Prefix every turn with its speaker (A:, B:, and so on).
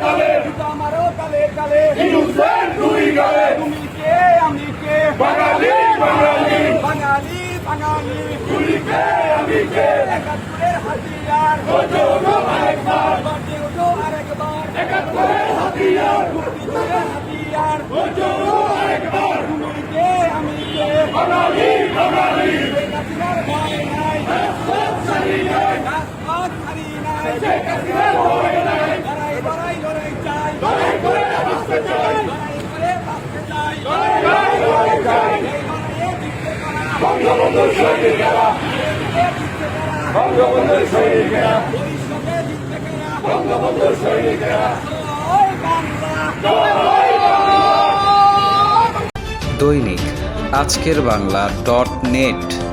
A: তালে
B: জুতা মারো তালে তালে
A: ইউসেন দুই গালে
B: তুমি কে আমি কে
A: বাঙালি বাঙালি
B: বাঙালি বাঙালি
A: তুমি কে আমি কে
B: একাত্তরের হাতিয়ার
A: গর্জে ওঠো আরেকবার
B: গর্জে ওঠো আরেকবার
A: একাত্তরের হাতিয়ার
B: মুক্তিযুদ্ধের হাতিয়ার
A: গর্জে ওঠো আরেকবার
B: তুমি কে আমি কে
A: বাঙালি বাঙালি
B: শেখ হাসিনার ভয় নাই
A: রাজপথ ছাড়ি নাই
B: রাজপথ ছাড়ি নাই
A: শেখ হাসিনার ভয় নাই
B: লড়াই লড়াই লড়াই চাই
A: লড়াই করে বাঁচতে চাই
B: লড়াই করে বাঁচতে চাই
A: লড়াই চাই
B: এই লড়াইয়ে জিততে পারা
A: বঙ্গবন্ধুর সৈনিকেরা
B: জিততে পারা
A: বঙ্গবন্ধুর সৈনিকেরা
B: ভবিষ্যতে জিততে পারা
A: বঙ্গবন্ধুর সৈনিকেরা
B: জয় বাংলা
C: দৈনিক আজকের বাংলা .net